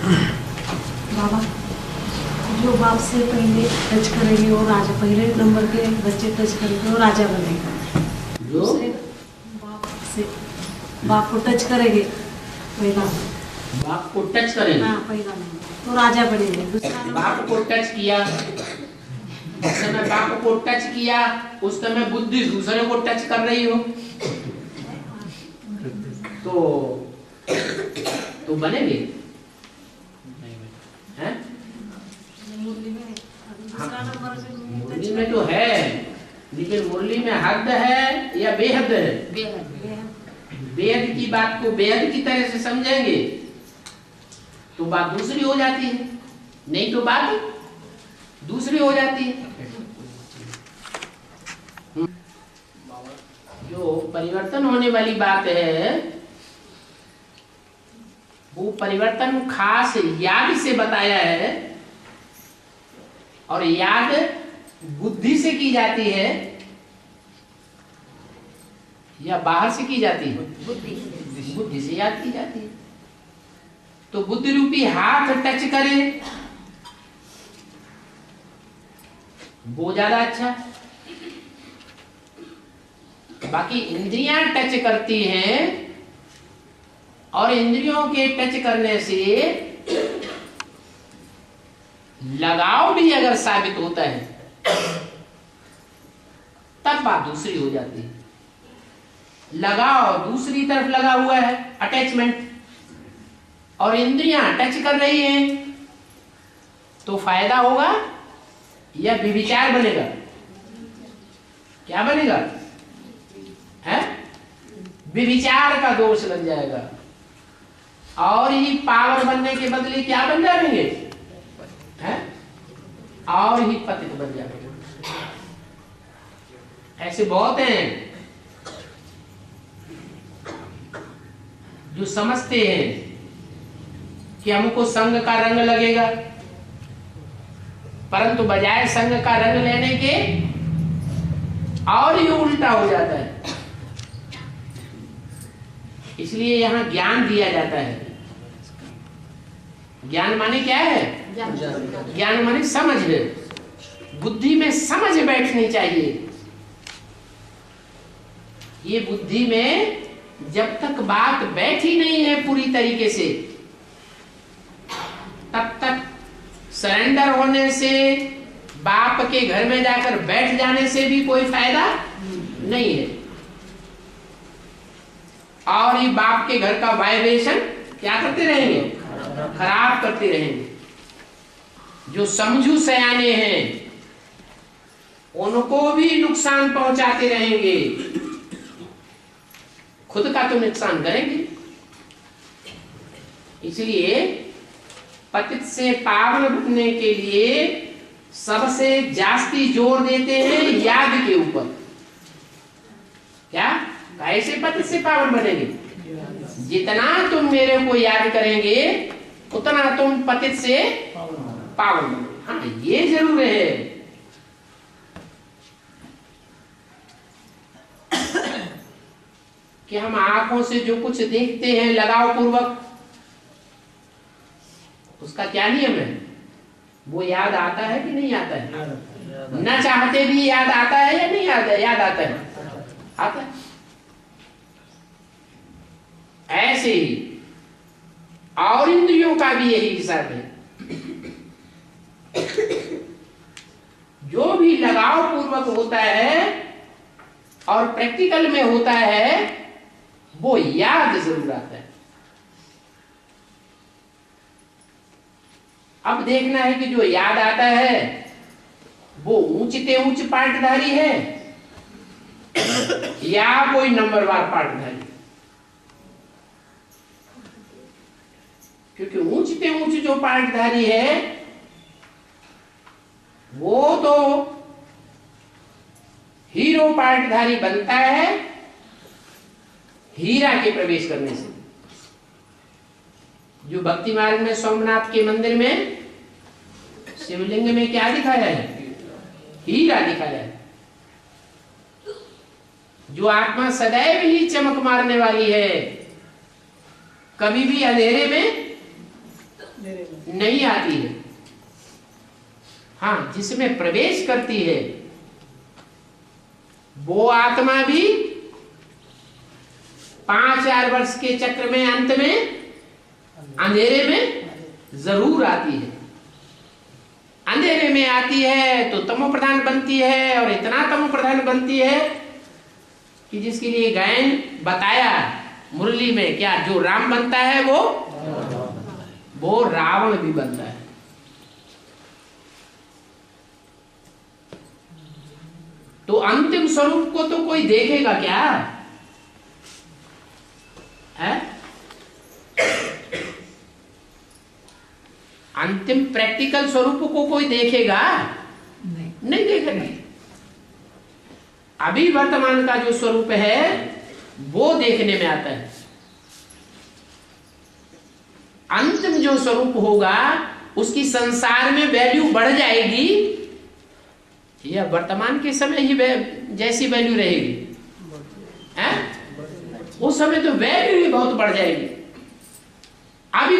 बाबा, जो बाप से पहले टच करेंगे वो राजा, पहले नंबर के बच्चे टच करेंगे वो राजा बनेगा। जो बाप को टच करेंगे पहला, बाप को टच करेंगे, हाँ पहला नंबर तो राजा बनेंगे। दूसरा बाप को टच किया, उस समय बाप को टच किया, उस समय बुद्धि दूसरे को टच कर रही हो तो बनेंगे हैं? मुरली में तो है, लेकिन मुरली में हद है या बेहद है? बेहद की बात को बेहद की तरह से समझेंगे तो बात दूसरी हो जाती है, नहीं तो बात दूसरी हो जाती है। जो परिवर्तन होने वाली बात है वो परिवर्तन खास याद से बताया है, और याद बुद्धि से की जाती है या बाहर से की जाती है? बुद्धि से याद की जाती है। तो बुद्धि रूपी हाथ टच करे वो ज्यादा अच्छा। बाकी इंद्रियां टच करती हैं, और इंद्रियों के टच करने से लगाव भी अगर साबित होता है तब बात दूसरी हो जाती है। लगाव दूसरी तरफ लगा हुआ है, अटैचमेंट, और इंद्रियां टच कर रही हैं तो फायदा होगा या विविचार बनेगा? क्या बनेगा? है विविचार का दोष लग जाएगा, और ही पावन बनने के बदले क्या बन जाएंगे? हैं? और ही पतित बन जाएंगे। ऐसे बहुत हैं जो समझते हैं कि हमको संग का रंग लगेगा, परंतु बजाय संग का रंग लेने के और ही उल्टा हो जाता है। इसलिए यहां ज्ञान दिया जाता है। ज्ञान माने क्या है? ज्ञान माने समझ है। बुद्धि में समझ बैठनी चाहिए। ये बुद्धि में जब तक बात बैठी नहीं है पूरी तरीके से, तब तक सरेंडर होने से, बाप के घर में जाकर बैठ जाने से भी कोई फायदा नहीं है। और ये बाप के घर का वाइब्रेशन क्या करते रहेंगे? खराब करते रहेंगे। जो समझू सयाने हैं उनको भी नुकसान पहुंचाते रहेंगे, खुद का तो नुकसान करेंगे। इसलिए पतित से पावन बनने के लिए सबसे जास्ती जोर देते हैं याद के ऊपर। क्या? कैसे पतित से पावन बनेंगे? जितना तुम मेरे को याद करेंगे उतना तुम पतित से पावन बनेंगे। हाँ, ये जरूर है। कि हम आंखों से जो कुछ देखते हैं लगाव पूर्वक, उसका क्या नियम है? वो याद आता है कि नहीं आता है? न चाहते भी याद आता है या नहीं आता है? याद आता है, आता है। ऐसे ही और इंद्रियों का भी यही हिसाब है। जो भी लगाव पूर्वक होता है और प्रैक्टिकल में होता है वो याद जरूर आता है। अब देखना है कि जो याद आता है वो ऊंचते ऊंच पाठधारी है या कोई नंबरवार पाठधारी। क्योंकि ऊंचते ऊंच जो पाठधारी है वो तो हीरो पाठधारी बनता है हीरा के प्रवेश करने से। जो भक्ति मार्ग में सोमनाथ के मंदिर में शिवलिंग में क्या दिखाया है? हीरा दिखाया है। जो आत्मा सदैव ही चमक मारने वाली है, कभी भी अंधेरे में नहीं आती है। हाँ, जिसमें प्रवेश करती है वो आत्मा भी 5000 वर्ष के चक्र में अंत में अंधेरे में जरूर आती है। अंधेरे में आती है तो तमो प्रधान बनती है, और इतना तमो प्रधान बनती है कि जिसके लिए गायन बताया मुरली में, क्या जो राम बनता है वो रावण भी बनता है। तो अंतिम स्वरूप को तो कोई देखेगा क्या है? अंतिम प्रैक्टिकल स्वरूप को कोई देखेगा? नहीं देखेगा। अभी वर्तमान का जो स्वरूप है वो देखने में आता है। अंतिम जो स्वरूप होगा उसकी संसार में वैल्यू बढ़ जाएगी, या वर्तमान के समय ही जैसी वैल्यू रहेगी? उस समय तो वैल्यू ही बहुत बढ़ जाएगी। अभी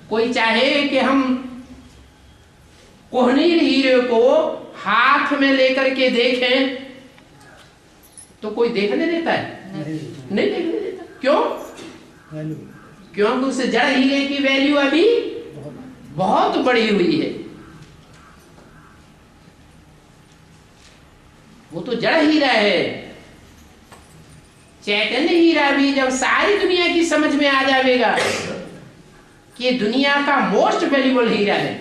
कोई चाहे कि हम कोहनीर हीरे को हाथ में लेकर के देखें तो कोई देखने देता है? नहीं देखने देता। क्यों? क्योंकि उस जड़ हीरे की वैल्यू अभी बहुत बड़ी हुई है। वो तो जड़ हीरा है। चैतन्य हीरा भी जब सारी दुनिया की समझ में आ जाएगा कि ये दुनिया का मोस्ट वैल्यूबल हीरा है,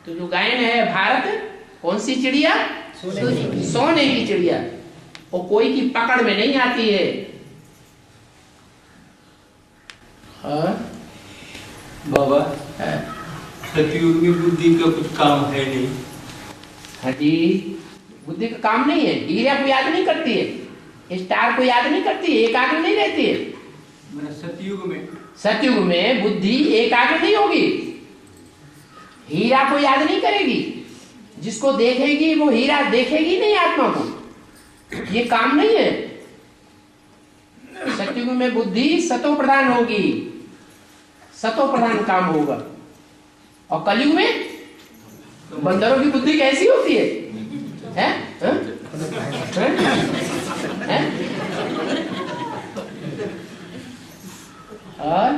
तो जो गायन है भारत कौन सी चिड़िया? सोने की चिड़िया। और कोई की पकड़ में नहीं आती है। बाबा, सतयुग में बुद्धि का कुछ काम है नहीं। हाँ जी, बुद्धि का काम नहीं है। हीरा को याद नहीं करती है, स्टार को याद नहीं करती है, एकाग्र नहीं रहती है। सतयुग में बुद्धि एकाग्र नहीं होगी, हीरा को याद नहीं करेगी। जिसको देखेगी वो हीरा देखेगी नहीं आत्मा को। ये काम नहीं है। सतयुग में बुद्धि सतो प्रधान होगी, सतो प्रधान काम होगा। और कलयुग में बंदरों की बुद्धि कैसी होती है? और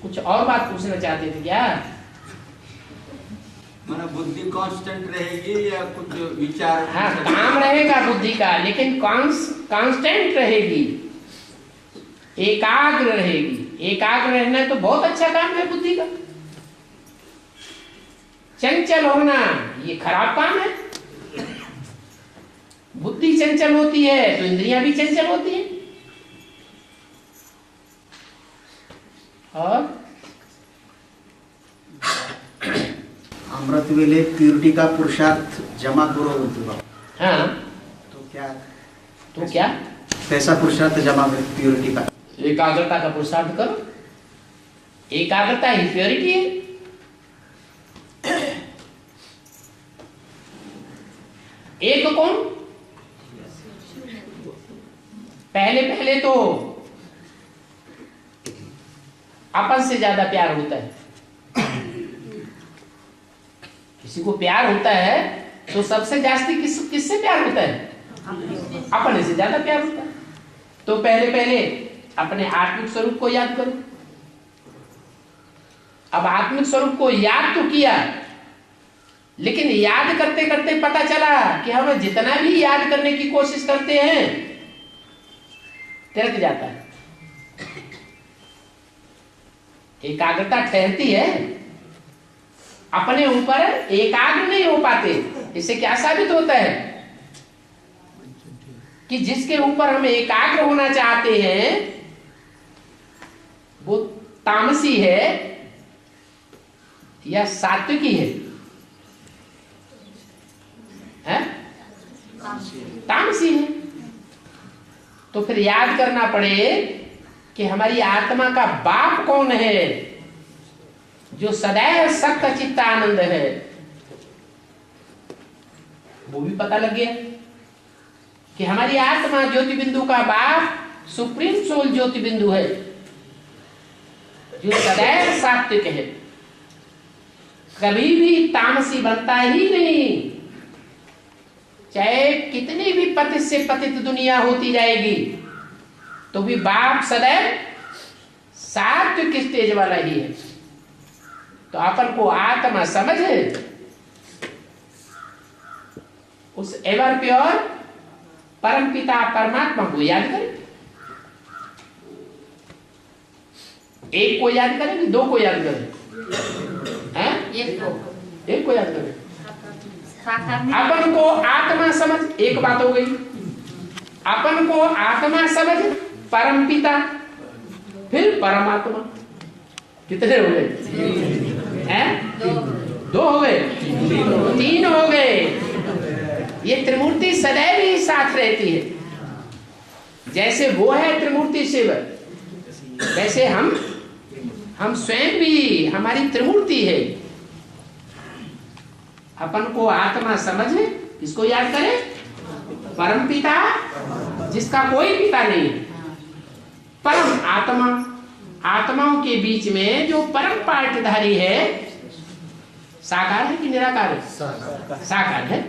कुछ और बात पूछना चाहते थे क्या? माना बुद्धि कांस्टेंट रहेगी या कुछ विचार? हाँ, काम रहेगा बुद्धि का, लेकिन कांस्टेंट रहेगी, एकाग्र रहेगी। एकाग्र रहना तो बहुत अच्छा काम है बुद्धि का। चंचल होना ये खराब काम है। बुद्धि चंचल होती है तो इंद्रियां भी चंचल होती हैं। और अमृत वेले प्यूरिटी का पुरुषार्थ जमा करो बोलते बाबा। हाँ, तो क्या कैसा पुरुषार्थ जमा करो? प्यूरिटी का, एकाग्रता का पुरुषार्थ करो। एकाग्रता ही प्योरिटी है। एक कौन? पहले तो अपन से ज्यादा प्यार होता है। किसी को प्यार होता है तो सबसे जास्ती किससे प्यार होता है? अपने से ज्यादा प्यार होता है। तो पहले अपने आत्मिक स्वरूप को याद करो। अब आत्मिक स्वरूप को याद तो किया, लेकिन याद करते करते पता चला कि हम जितना भी याद करने की कोशिश करते हैं तिरक जाता है। एकाग्रता ठहरती है, अपने ऊपर एकाग्र नहीं हो पाते। इससे क्या साबित होता है कि जिसके ऊपर हम एकाग्र होना चाहते हैं वो तामसी है या सात्विकी है? तामसी है। तो फिर याद करना पड़े कि हमारी आत्मा का बाप कौन है, जो सदैव सक्त चित्त आनंद है। वो भी पता लग गया कि हमारी आत्मा ज्योति बिंदु का बाप सुप्रीम सोल ज्योति बिंदु है, जो सदैव सात्विक है, कभी भी तामसी बनता ही नहीं। चाहे कितनी भी पतित से पतित दुनिया होती जाएगी तो भी बाप सदैव सात्विक स्टेज वाला ही है। तो अपन को आत्मा समझ उस एवर प्योर परम पिता परमात्मा को याद करें। एक को याद करें कि दो को याद करें? हैं? एक को याद करें। अपन को आत्मा समझ, एक बात हो गई। अपन को आत्मा समझ, परम पिता, फिर परमात्मा। कितने हो गए? हैं? दो हो गए, तीन हो गए। ये त्रिमूर्ति सदैव ही साथ रहती है। जैसे वो है त्रिमूर्ति शिव, वैसे हम स्वयं भी हमारी त्रिमूर्ति है। अपन को आत्मा समझे, इसको याद करें, परम पिता जिसका कोई पिता नहीं है, परम आत्मा, आत्माओं के बीच में जो परम पार्टधारी है, साकार है कि निराकार है? साकार है।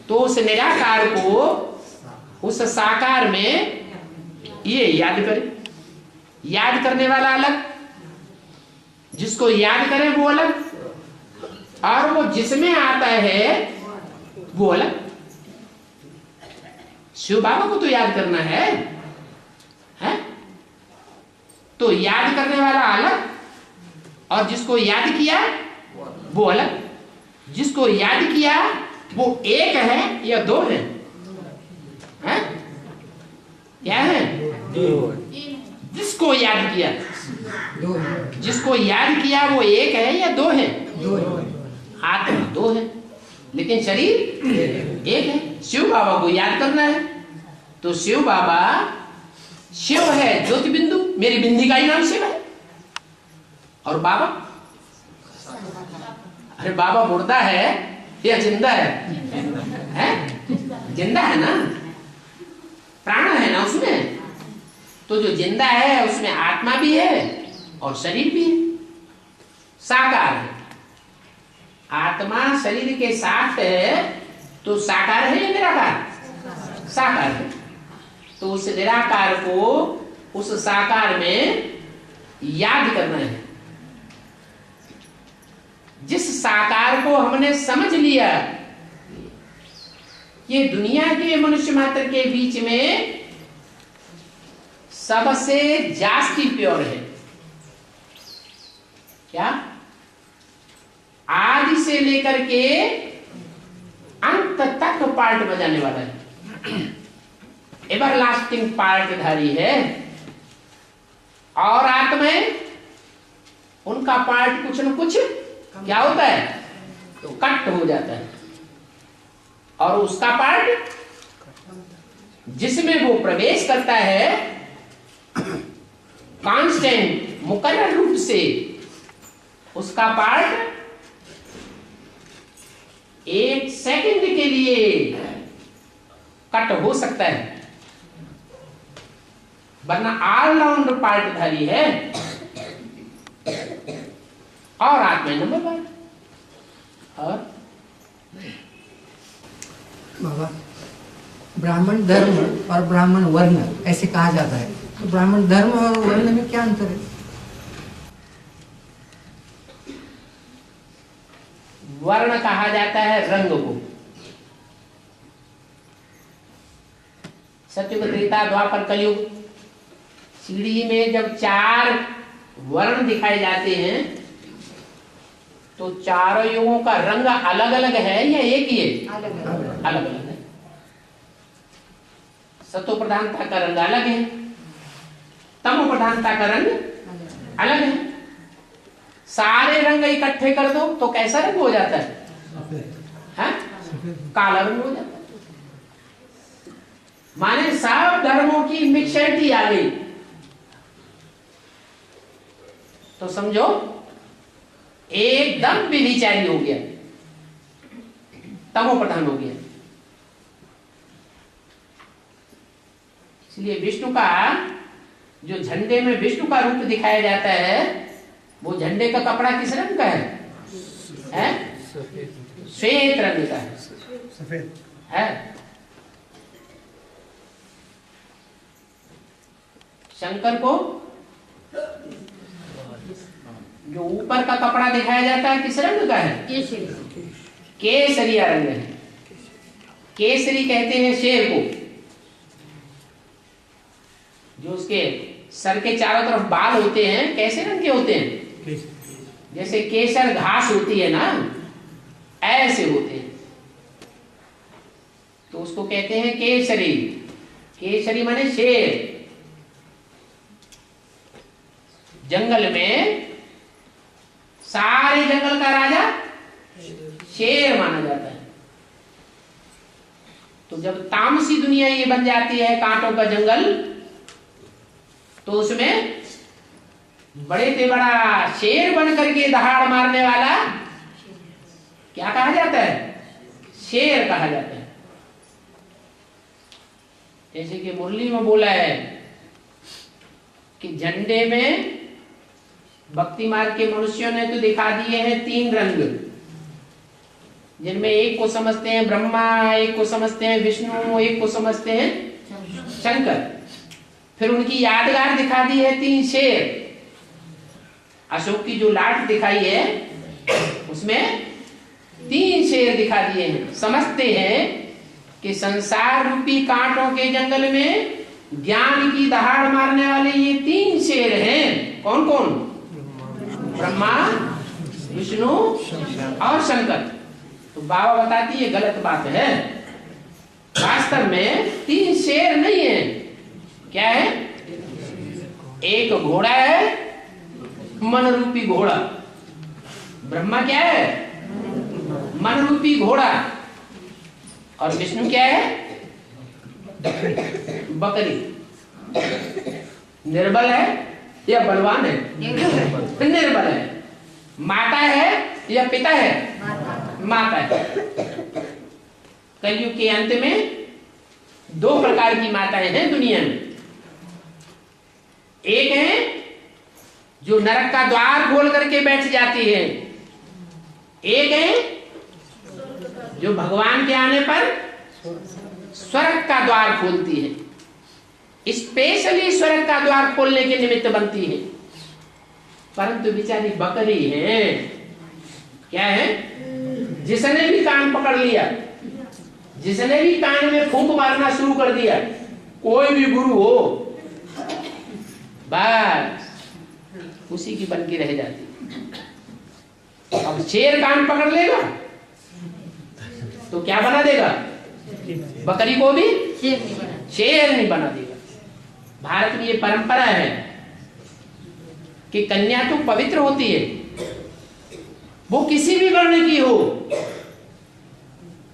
तो उस निराकार को उस साकार में ये याद करें। याद करने वाला अलग, जिसको याद करें वो अलग, और वो जिसमें आता है वो अलग। शिव बाबा को तो याद करना है? तो याद करने वाला अलग, और जिसको याद किया वो अलग। जिसको याद किया वो एक है या दो है? क्या है? जिसको याद किया, जिसको याद किया वो एक है या दो है? आत्मा दो है, लेकिन शरीर एक है। शिव बाबा को याद करना है तो शिव बाबा शिव है, ज्योति बिंदु, मेरी बिंदी का ही नाम शिव है। और बाबा, अरे बाबा मुर्दा है या जिंदा है? जिंदा है ना, प्राण है ना उसमें। तो जो जिंदा है उसमें आत्मा भी है और शरीर भी है, साकार है। आत्मा शरीर के साथ है तो साकार है या निराकार? साकार है। तो उस निराकार को उस साकार में याद करना है। जिस साकार को हमने समझ लिया, ये दुनिया के मनुष्य मात्र के बीच में सबसे जास्ती प्योर है। क्या? आदि से लेकर के अंत तक पार्ट बजाने वाला है, एवर लास्टिंग पार्टधारी है। और आत्माएं, उनका पार्ट कुछ न कुछ क्या होता है? तो कट हो जाता है। और उसका पार्ट जिसमें वो प्रवेश करता है, कांस्टेंट मुकर्रर रूप से उसका पार्ट एक सेकंड के लिए कट हो सकता है, वरना ऑलराउंड पार्टधारी है। और आत्मा नंबर 5। और बाबा, ब्राह्मण धर्म और ब्राह्मण वर्ण ऐसे कहा जाता है, तो ब्राह्मण धर्म और वर्ण में क्या अंतर है? वर्ण कहा जाता है रंग को। सत्युग, त्रेता, द्वापर, कलयुग, सीढ़ी में जब 4 वर्ण दिखाए जाते हैं तो चारों युगों का रंग अलग अलग है या एक ही है? अलग अलग है। सत्व प्रधानता का रंग अलग है, तमो प्रधानता का रंग अलग है। सारे रंग इकट्ठे कर दो तो कैसा रंग हो जाता है? काला रंग हो जाता है। माने सब धर्मों की मिक्सचरिटी आ गई। तो समझो एकदम व्यभिचारी हो गया, तमो प्रधान हो गया। इसलिए विष्णु का जो झंडे में विष्णु का रूप दिखाया जाता है, वो झंडे का कपड़ा किस रंग का है? श्वेत रंग का है। शंकर को जो ऊपर का कपड़ा दिखाया जाता है किस रंग का है? केसरिया रंग है। केसरी कहते हैं शेर को। जो उसके सर के चारों तरफ बाल होते हैं कैसे रंग के होते हैं? जैसे केसर घास होती है ना, ऐसे होते हैं, तो उसको कहते हैं केसरी। केसरी माने शेर। जंगल में सारे जंगल का राजा शेर माना जाता है। तो जब तामसी दुनिया ये बन जाती है, कांटों का जंगल, तो उसमें बड़े से बड़ा शेर बन करके दहाड़ मारने वाला क्या कहा जाता है? शेर कहा जाता है। जैसे कि मुरली में बोला है कि झंडे में भक्ति मार्ग के मनुष्यों ने तो दिखा दिए हैं 3 रंग, जिनमें एक को समझते हैं ब्रह्मा, एक को समझते हैं विष्णु, एक को समझते हैं शंकर। फिर उनकी यादगार दिखा दी है 3 शेर। अशोक की जो लाट दिखाई है उसमें 3 शेर दिखा दिए हैं। समझते हैं कि संसार रूपी कांटों के जंगल में ज्ञान की दहाड़ मारने वाले ये 3 शेर हैं। कौन कौन? ब्रह्मा, विष्णु और शंकर। तो बाबा बताती है गलत बात है। वास्तव में 3 शेर नहीं है। क्या है? एक घोड़ा है, मन रूपी घोड़ा। ब्रह्मा क्या है? मन रूपी घोड़ा। और विष्णु क्या है? बकरी। निर्बल है या बलवान है? निर्बल है। माता है या पिता है? माता है। कलयुग के अंत में 2 प्रकार की माताएं हैं दुनिया में। एक है जो नरक का द्वार खोल करके बैठ जाती है, एक है जो भगवान के आने पर स्वर्ग का द्वार खोलती है। स्पेशली स्वर्ग का द्वार खोलने के निमित्त बनती है। परंतु बेचारी बकरी है। क्या है? जिसने भी कान पकड़ लिया, जिसने भी कान में फूंक मारना शुरू कर दिया, कोई भी गुरु हो, बस उसी की बन के रह जाती। अब शेर कान पकड़ लेगा तो क्या बना देगा? बकरी को भी शेर नहीं बना देगा। भारत में ये परंपरा है कि कन्या तो पवित्र होती है, वो किसी भी वर्ण की हो,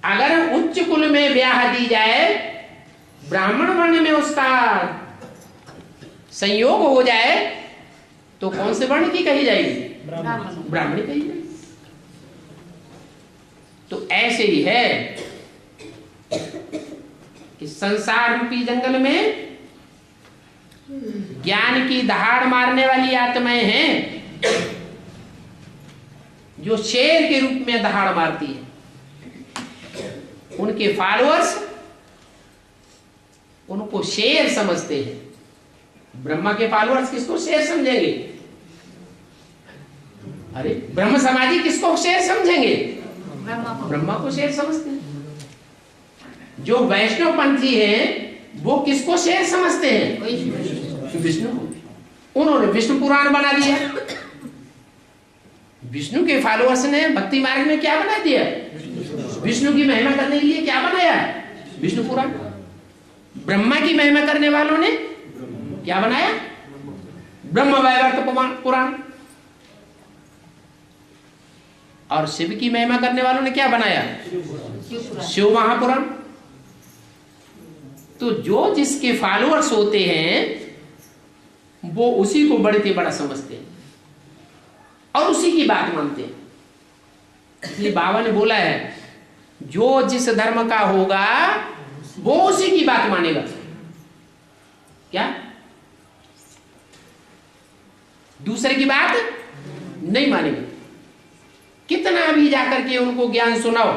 अगर उच्च कुल में ब्याह दी जाए, ब्राह्मण वर्ण में उसका संयोग हो जाए, तो कौन से वर्ण की कही जाएगी? ब्राह्मणी कही जाएगी। तो ऐसे ही है कि संसार रूपी जंगल में ज्ञान की दहाड़ मारने वाली आत्माएं हैं जो शेर के रूप में दहाड़ मारती है। उनके फॉलोअर्स उनको शेर समझते हैं। ब्रह्मा के फॉलोअर्स किसको शेर समझेंगे? अरे ब्रह्म समाजी किसको शेर समझेंगे? ब्रह्मा को शेर समझते हैं। जो वैष्णव पंथी हैं वो किसको शेर समझते हैं? विष्णु को। उन्होंने विष्णु पुराण बना दिया। विष्णु के फॉलोअर्स ने भक्ति मार्ग में क्या बना दिया? विष्णु की महिमा करने के लिए क्या बनाया? विष्णु पुराण। ब्रह्मा की महिमा करने वालों ने क्या बनाया? ब्रह्म वैवर्त पुराण। और शिव की महिमा करने वालों ने क्या बनाया? शिव महापुराण। तो जो जिसके फॉलोअर्स होते हैं वो उसी को बड़े से बड़ा समझते हैं और उसी की बात मानते हैं। इसलिए बाबा ने बोला है जो जिस धर्म का होगा वो उसी की बात मानेगा। क्या दूसरे की बात नहीं मानेंगे। कितना भी जाकर के उनको ज्ञान सुनाओ,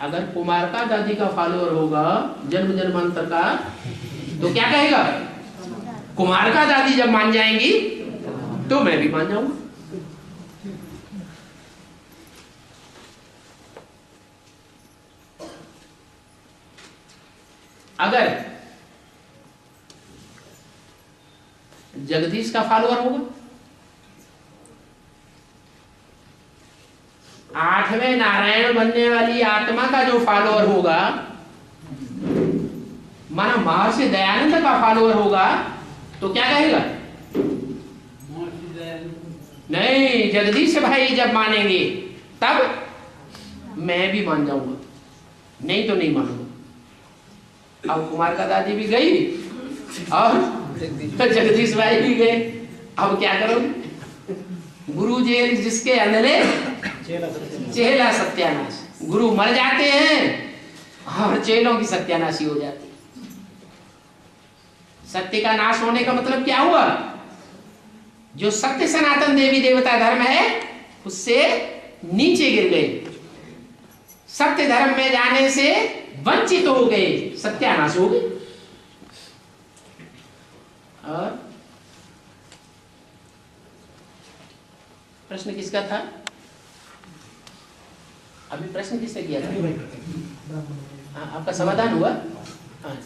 अगर कुमारका दादी का फॉलोअर होगा जन्म जन्मांतर का, तो क्या कहेगा? कुमारका दादी जब मान जाएंगी तो मैं भी मान जाऊंगा। अगर जगदीश का फॉलोअर होगा, 8वें नारायण बनने वाली आत्मा का जो फॉलोअर होगा, माना महर्षि दयानंद का फॉलोअर होगा, तो क्या कहेगा? नहीं, जगदीश भाई जब मानेंगे तब मैं भी मान जाऊंगा, नहीं तो नहीं मानूंगा। अब कुमार का दादी भी गई और जगदीश भाई भी गए, अब क्या करोगे? गुरु जेल जिसके अंधले चेला सत्यानाश। गुरु मर जाते हैं और चेलों की सत्यानाशी हो जाती है। सत्य का नाश होने का मतलब क्या हुआ? जो सत्य सनातन देवी देवता धर्म है उससे नीचे गिर गए, सत्य धर्म में जाने से वंचित हो गए, सत्यानाश हो गए। और प्रश्न किसका था? अभी प्रश्न किसने किया था? हाँ, आपका समाधान हुआ? हाँ।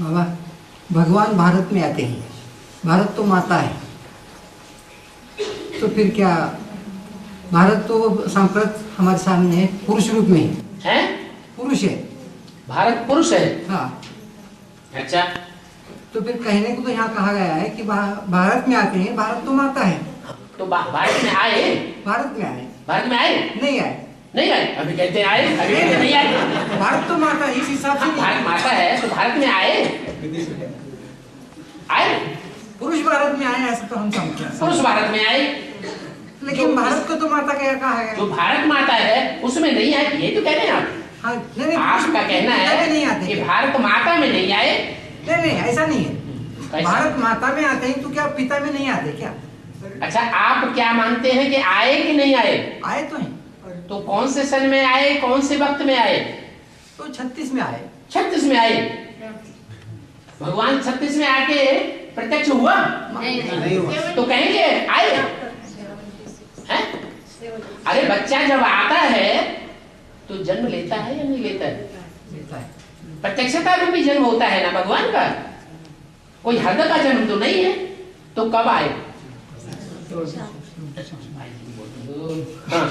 बाबा, भगवान भारत में आते हैं, भारत तो माता है, तो फिर क्या? भारत तो सांप्रत हमारे सामने है, पुरुष रूप में है, पुरुष है, भारत पुरुष है। हाँ। अच्छा, तो फिर कहने को तो यहाँ कहा गया है कि भारत में आते हैं, भारत तो माता है, तो भारत में आए, भारत में आए, भारत में आए, नहीं आए, नहीं आए, अभी कहते हैं आए, अभी कहते हैं नहीं आए। भारत तो माता है, इस हिसाब से भारत माता है तो भारत में आए, आए, पुरुष भारत में आए, ऐसा तो हम समझते हैं। पुरुष भारत में आए, लेकिन भारत को तो माता क्या कहा है? जो भारत माता है उसमें नहीं आए, ये तो कह रहे हैं आप। हाँ, नहीं, आपका कहना है नहीं आते कि भारत माता में नहीं आए। नहीं, ऐसा नहीं है। भारत माता में आते हैं तो क्या पिता में नहीं आते क्या? अच्छा, आप क्या मानते हैं कि आए कि नहीं आए? आए तो हैं। तो कौन से सन में आए, कौन से वक्त में आए? तो 36 में आए। 36 में आए। भगवान 36 में आके प्रत्यक्ष हुआ? नहीं हुआ। तो कहेंगे आए हैं? अरे बच्चा जब आता है तो जन्म लेता है या नहीं लेता है? लेता है। प्रत्यक्षता रूपी जन्म होता है ना भगवान का, कोई हद का जन्म तो नहीं है। तो कब आए? हाँ।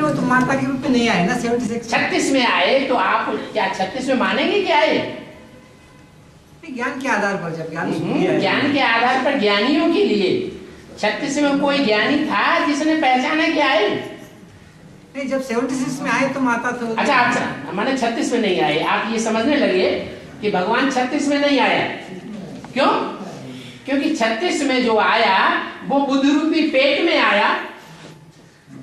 वो तो माता के रूप में नहीं आए ना, 76 36 में आए। तो आप क्या 36 में मानेंगे कि आए? ज्ञान के आधार पर, जब ज्ञान के आधार पर ज्ञानियों के लिए 36 में कोई ज्ञानी था जिसने पहचाना कि आए? नहीं, जब 76 में आए तो माता तो। अच्छा, माने 36 में नहीं आए। आप ये समझने लगे कि भगवान 36 में नहीं आया। क्यों? क्योंकि 36 में जो आया वो बुद्ध रूपी पेट में आया।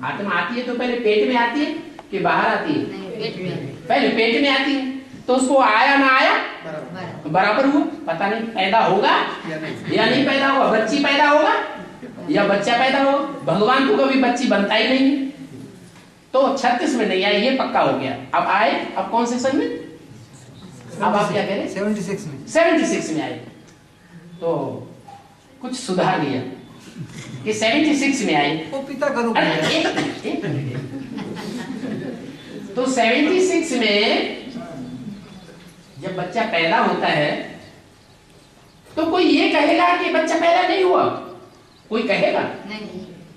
आत्मा आती है तो पहले पेट में आती है कि बाहर आती है? पहले पेट में आती है। तो उसको आया ना आया बराबर हुआ। पता नहीं पैदा होगा या नहीं पैदा होगा, बच्ची पैदा होगा या बच्चा पैदा होगा। भगवान को कभी बच्ची बनता ही नहीं है। तो 36 में नहीं आए, ये पक्का हो गया। अब आए, अब कौन से सन में? अब आप क्या कह रहे हैं? 76 में। 76 में आए। तो कुछ सुधार लिया कि 76 में आए। वो पिता का रूप में। तो 76 में जब बच्चा पैदा होता है तो कोई ये कहेगा कि बच्चा पैदा नहीं हुआ? कोई कहेगा? नहीं,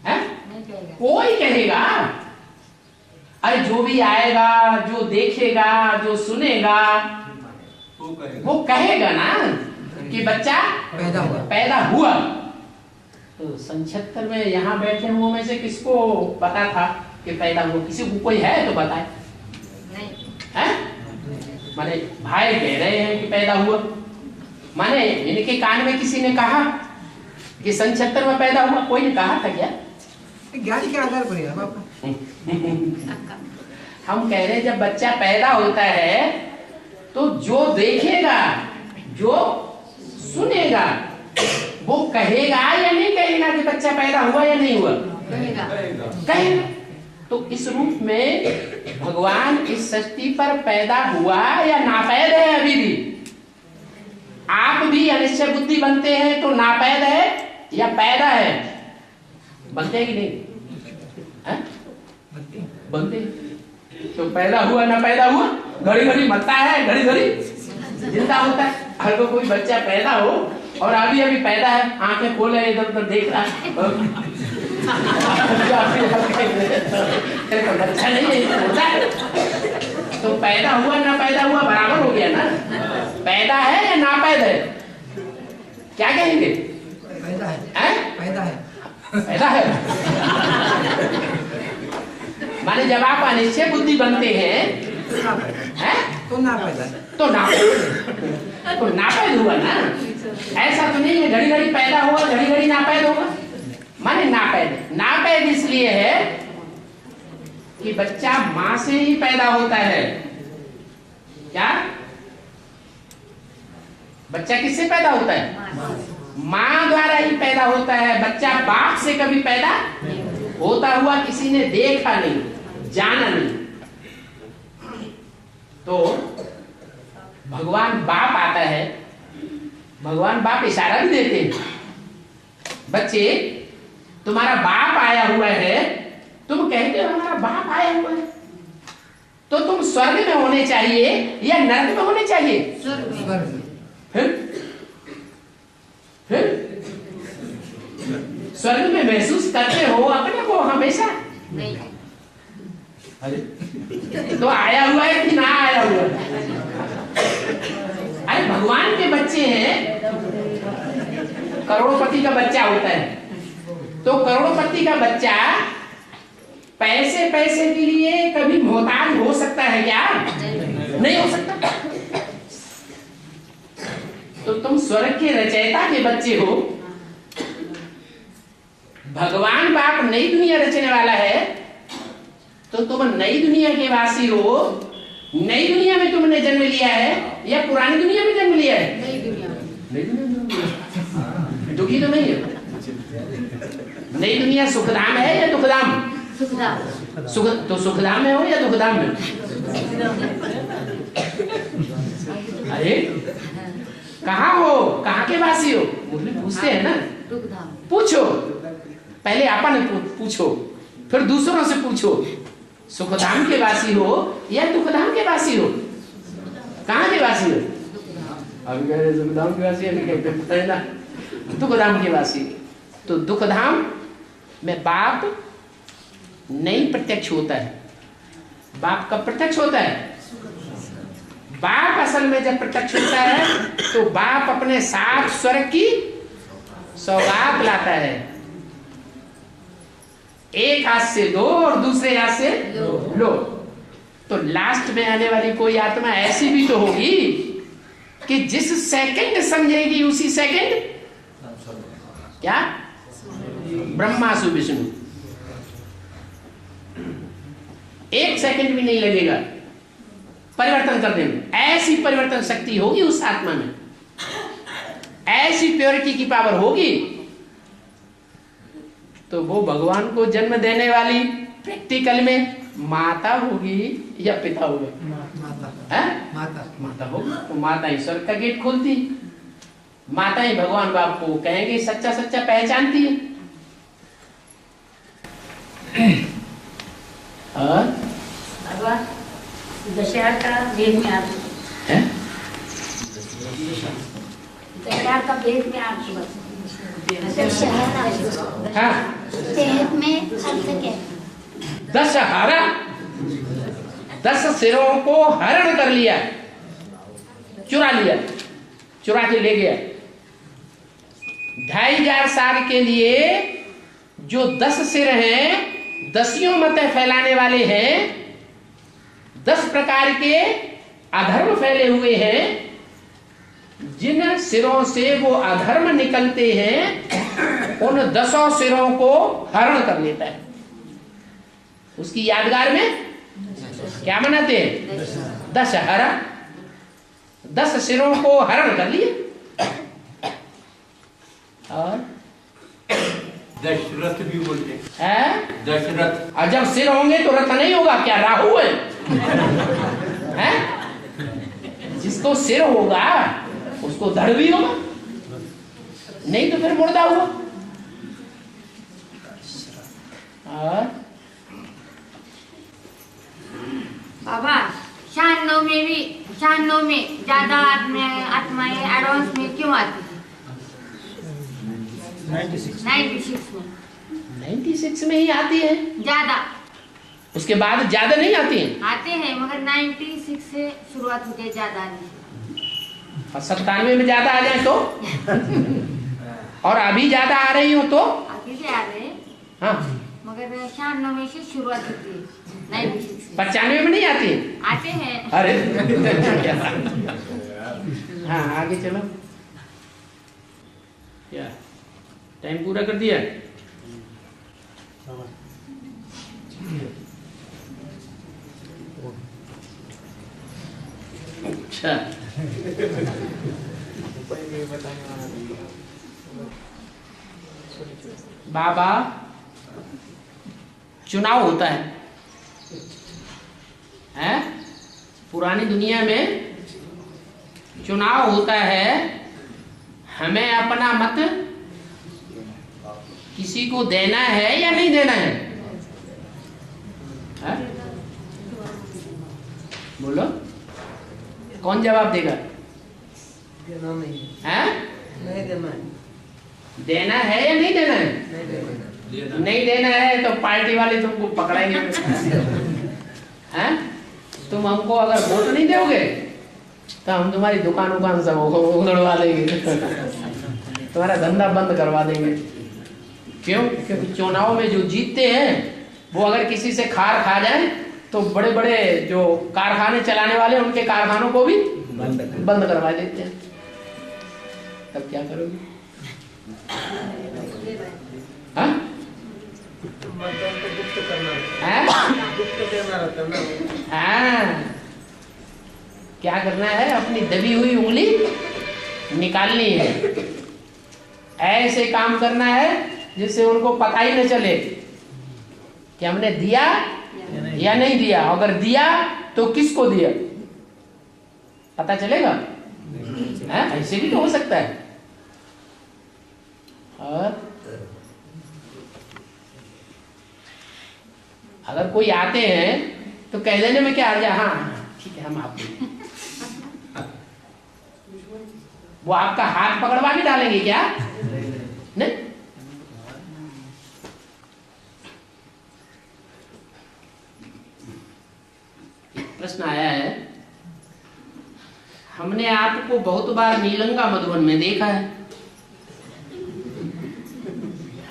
है? नहीं कहेगा। कोई कहेगा? अरे जो भी आएगा, जो देखेगा, जो सुनेगा, वो कहेगा ना कि बच्चा पैदा हुआ। तो 76 में यहाँ बैठे हुए में से किसको पता था कि पैदा हुआ? किसी को कोई है तो बताए। नहीं है? माने भाई कह रहे हैं कि पैदा हुआ, माने इनके कान में किसी ने कहा कि 76 में पैदा हुआ? कोई ने कहा था क्या? ज्ञान के आधार पर है बाबा। हम कह रहे हैं जब बच्चा पैदा होता है तो जो देखेगा, जो सुनेगा, वो कहेगा या नहीं कहेगा कि बच्चा पैदा हुआ या नहीं हुआ? कहेगा। तो इस रूप में भगवान इस सृष्टि पर पैदा हुआ या नापैद है? अभी भी आप भी अनिश्चय बुद्धि बनते हैं तो नापैद है या पैदा है? बनते हैं कि नहीं? बनते। तो पैदा हुआ ना पैदा हुआ, घड़ी घड़ी मरता है, घड़ी घड़ी जिंदा होता है। अगर कोई बच्चा पैदा हो और अभी अभी पैदा है, आंखें खोले इधर उधर देख रहा है, तो बच्चा नहीं है, होता है। तो पैदा हुआ ना पैदा हुआ बराबर हो गया ना? पैदा है या नापैद है? क्या कहेंगे? पैदा है। पैदा है। पैदा है। माने जब आप अनिश्चय बुद्धि बनते हैं तो ना पैदा है। तो नापैद हुआ ना? ऐसा तो नहीं है घड़ी घड़ी पैदा हुआ घड़ी घड़ी नापैद होगा। माने नापैद इसलिए है कि बच्चा मां से ही पैदा होता है। क्या बच्चा किससे पैदा होता है? मां द्वारा ही पैदा होता है। बच्चा बाप से कभी पैदा होता हुआ किसी ने देखा नहीं, जाना नहीं। तो भगवान बाप आता है, भगवान बाप इशारा भी देते हैं, बच्चे तुम्हारा बाप आया हुआ है। तुम कहते हो हमारा बाप आया हुआ है, तो तुम स्वर्ग में होने चाहिए या नरक में होने चाहिए? फिर स्वर्ग में महसूस करते हो अपने को हमेशा? नहीं। अरे तो आया हुआ है कि ना आया हुआ है? अरे भगवान के बच्चे हैं, करोड़पति का बच्चा होता है, तो करोड़पति का बच्चा पैसे के लिए कभी मोहताज हो सकता है क्या? नहीं हो सकता। तो तुम स्वर्ग के रचयिता के बच्चे हो। भगवान बाप नई दुनिया रचने वाला है, तो तुम नई दुनिया के वासी हो। नई दुनिया में तुमने जन्म लिया है या पुरानी दुनिया में जन्म लिया है? नई दुनिया में। दुखी तो नहीं है? नई दुनिया सुखधाम है या दुखधाम? सुखधाम। तो सुखधाम में हो या दुखधाम में? अरे कहाँ हो, कहाँ के वासी हो? मुझे पूछते हैं ना, पूछो पहले अपन पूछो, फिर दूसरों से पूछो सुखधाम के वासी हो या दुखधाम के वासी हो? कहाँ के वासी हो? अभी कह रहे दुखधाम के वासी, अभी कहते हैं ना दुखधाम के वासी। तो दुखधाम में बाप नहीं प्रत्यक्ष होता है। बाप कब प्रत्यक्ष होता है? बाप असल में जब प्रत्यक्ष होता है तो बाप अपने साथ स्वर्ग की सौगात लाता है। एक हाथ से दो और दूसरे हाथ से लो। तो लास्ट में आने वाली कोई आत्मा ऐसी भी तो होगी कि जिस सेकंड समझेगी उसी सेकंड क्या ब्रह्मासु विष्णु, एक सेकंड भी नहीं लगेगा परिवर्तन करने में। ऐसी परिवर्तन शक्ति होगी उस आत्मा में, ऐसी प्योरिटी की पावर होगी, तो वो भगवान को जन्म देने वाली प्रैक्टिकल में माता होगी या पिता होगा? माता होगी। तो माता ही स्वर्ग का गेट खोलती, माता ही भगवान बाप को कहेंगे सच्चा सच्चा पहचानती है। भगवान दशहरा का भेद में आप दशहरा का भेद में आप भेद में अर्थ क्या? दशहरा 10 सिरों को हरण कर लिया, चुरा लिया, चुरा के ले गया। 2500 साल के लिए जो 10 सिर हैं, 10 मत फैलाने वाले हैं, 10 प्रकार के अधर्म फैले हुए हैं, जिन सिरों से वो अधर्म निकलते हैं उन 10 सिरों को हरण कर लेता है। उसकी यादगार में क्या मनाते हैं? दशहरा। 10 सिरों को हरण कर लिए। और दशरथ भी बोलते हैं। है दशरथ। और जब सिर होंगे तो रथ नहीं होगा, क्या राहु है? हैं? जिसको सिर होगा उसको धड़ भी होगा, नहीं तो फिर मुर्दा हुआ। और बाबा 96 में भी 96 में ज्यादा आत्माएं एडवांस में क्यों आती थी? 96 में 96 में ही आती है, ज्यादा उसके बाद ज्यादा नहीं आती है। आते हैं, मगर 96 से शुरुआत होती है ज्यादा आने की। और 97 में ज्यादा आ जाए तो और अभी ज्यादा आ रही हो तो आगे से आ रहे हैं, हाँ, मगर 96 में से शुरुआत होती है, 96 से 95 में नहीं आती है। आते हैं। अरे हाँ, आगे चलो। क्या टाइम पूरा कर दिया? अच्छा, बाबा चुनाव होता है? पुरानी दुनिया में चुनाव होता है, हमें अपना मत किसी को देना है या नहीं देना है? बोलो, कौन जवाब देगा? देना नहीं है? नहीं देना है, देना है या नहीं देना है? नहीं देना है तो पार्टी वाले तुमको पकड़ाएंगे। हैं? तुम हमको अगर वोट नहीं दोगे तो हम तुम्हारी दुकान सब उगड़वा देंगे, तुम्हारा धंधा बंद करवा देंगे। क्यों? क्योंकि चुनाव में जो जीतते हैं वो अगर किसी से खार खा जाए तो बड़े बड़े जो कारखाने चलाने वाले उनके कारखानों को भी बंद करवा देते हैं। तब क्या करोगे? हाँ? हाँ, क्या करना है? अपनी दबी हुई उंगली निकालनी है, ऐसे काम करना है जिससे उनको पता ही न चले कि हमने दिया या नहीं दिया। अगर दिया तो किसको दिया, पता चलेगा? ऐसे भी तो हो सकता है। और अगर कोई आते हैं तो कह देने में क्या आ जाए, हाँ ठीक है हम आपको, वो आपका हाथ पकड़वा के डालेंगे क्या? नहीं। प्रश्न आया है, हमने आपको बहुत बार नीलंगा मधुबन में देखा है,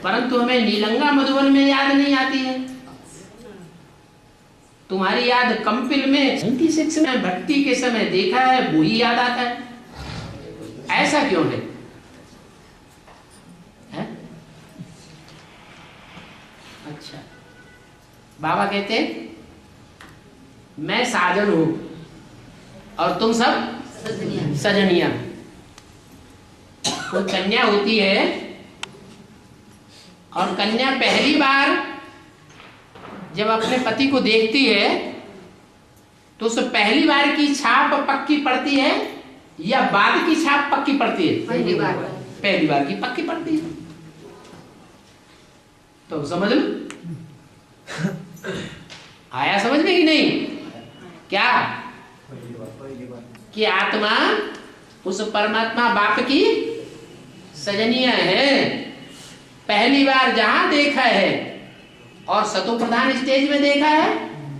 परंतु हमें नीलंगा मधुबन में याद नहीं आती है। तुम्हारी याद कंपिल में 96 में भट्टी के समय देखा है वो ही याद आता है, ऐसा क्यों है? अच्छा, बाबा कहते मैं साजन हूं और तुम सब सजनिया। तो कन्या होती है और कन्या पहली बार जब अपने पति को देखती है तो उस पहली बार की छाप पक्की पड़ती है या बाद की छाप पक्की पड़ती है? पहली बार की पक्की पड़ती है। तो समझ लो, आया समझ में कि नहीं? क्या कि आत्मा उस परमात्मा बाप की सजनिया है। पहली बार जहां देखा है, और सतो प्रधान स्टेज में देखा है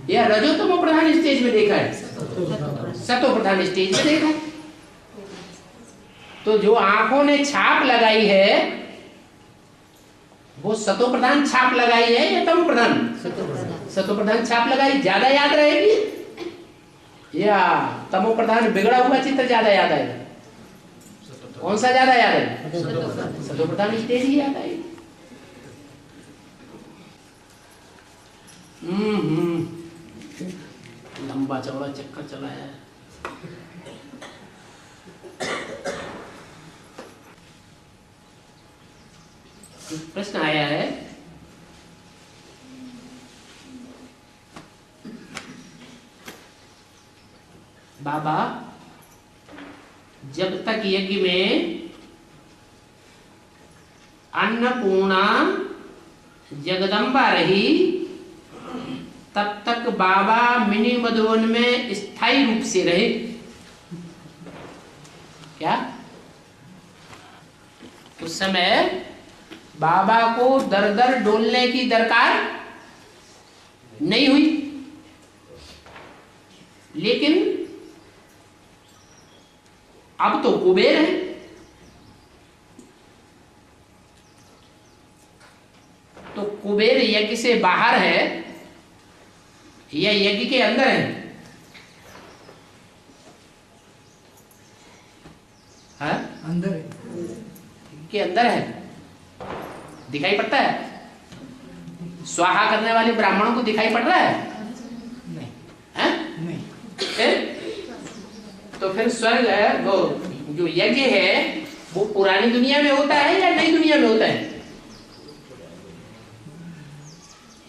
या रजोतमो प्रधान स्टेज में देखा है? सतो प्रधान स्टेज में देखा है। तो जो आंखों ने छाप लगाई है वो सतो प्रधान छाप लगाई है या तमो प्रधान? सतो प्रधान छाप लगाई, ज्यादा याद रहेगी या तमो प्रधान बिगड़ा हुआ चित्र ज्यादा याद आएगा? कौन सा ज्यादा याद है? सतो प्रधान स्टेज ही याद आएगी। लंबा चौड़ा चक्कर चलाया है। प्रश्न आया है, बाबा जब तक यज्ञ में अन्नपूर्णा जगदम्बा रही तब तक बाबा मिनी मधुवन में स्थायी रूप से रहे। क्या उस समय बाबा को दर दर डोलने की दरकार नहीं हुई, लेकिन अब तो कुबेर है। तो कुबेर यज्ञ से बाहर है या यज्ञ के अंदर है? हाँ? अंदर है। के अंदर है, दिखाई पड़ता है? स्वाहा करने वाले ब्राह्मणों को दिखाई पड़ रहा है? नहीं। हाँ? नहीं। तो फिर स्वर्ग है, वो जो यज्ञ है वो पुरानी दुनिया में होता है या नई दुनिया में होता है?